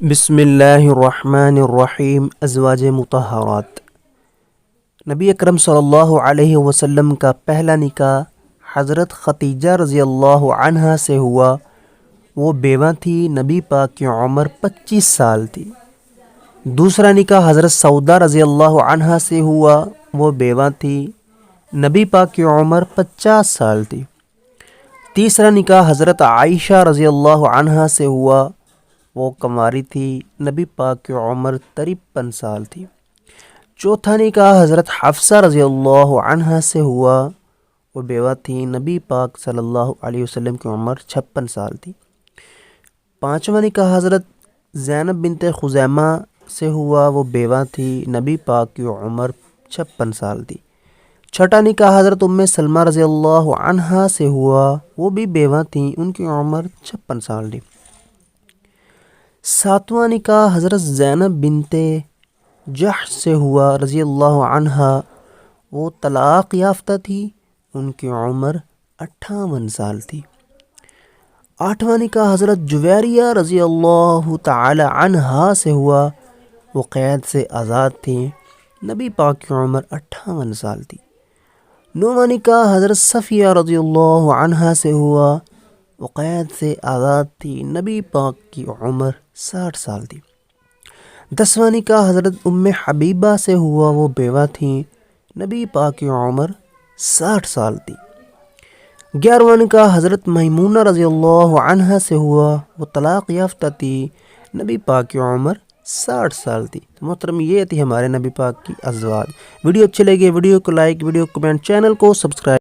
بسم اللہ الرحمن الرحیم۔ ازواج مطہرات۔ نبی اکرم صلی اللہ علیہ وسلم کا پہلا نکاح حضرت ختیجہ رضی اللہ عنہا سے ہوا۔ وہ بیوہ تھی، نبی پاک کی عمر 25 سال تھی۔ دوسرا نکاح حضرت سودا رضی اللہ عنہا سے ہوا۔ وہ بیوہ تھی، نبی پاک کی عمر 50 سال تھی۔ تیسرا نکاح حضرت عائشہ رضی اللہ عنہا سے ہوا۔ وہ کنواری تھی، نبی پاک کی عمر 53 سال تھی۔ چوتھا نکاح حضرت حفصہ رضی اللہ عنہا سے ہوا۔ وہ بیوہ تھی، نبی پاک صلی اللہ علیہ وسلم کی عمر 56 سال تھی۔ پانچواں نکاح حضرت زینب بنت خزیمہ سے ہوا۔ وہ بیوہ تھی، نبی پاک کی عمر 56 سال تھی۔ چھٹا نکاح حضرت ام سلمہ رضی اللہ عنہا سے ہوا۔ وہ بھی بیوہ تھیں، ان کی عمر 56 سال تھی۔ ساتواں نکاح حضرت زینب بنت جحش سے ہوا رضی اللہ عنہا۔ وہ طلاق یافتہ تھی، ان کی عمر 58 سال تھی۔ آٹھواں نکاح حضرت جویریہ رضی اللہ تعالی عنہا سے ہوا۔ وہ قید سے آزاد تھیں، نبی پاک کی عمر 58 سال تھی۔ نوواں نکاح حضرت صفیہ رضی اللہ عنہا سے ہوا۔ وہ قید سے آزاد تھی، نبی پاک کی عمر 60 سال تھی۔ 10واں نکاح حضرت ام حبیبہ سے ہوا۔ وہ بیوہ تھیں، نبی پاک کی عمر 60 سال تھی۔ 11واں نکاح حضرت میمونہ رضی اللہ عنہا سے ہوا۔ وہ طلاق یافتہ تھی، نبی پاک کی عمر 60 سال تھی۔ محترم، یہ تھی ہمارے نبی پاک کی ازواج۔ ویڈیو اچھی لگی ویڈیو کو لائک، ویڈیو کو کمنٹ، چینل کو سبسکرائب۔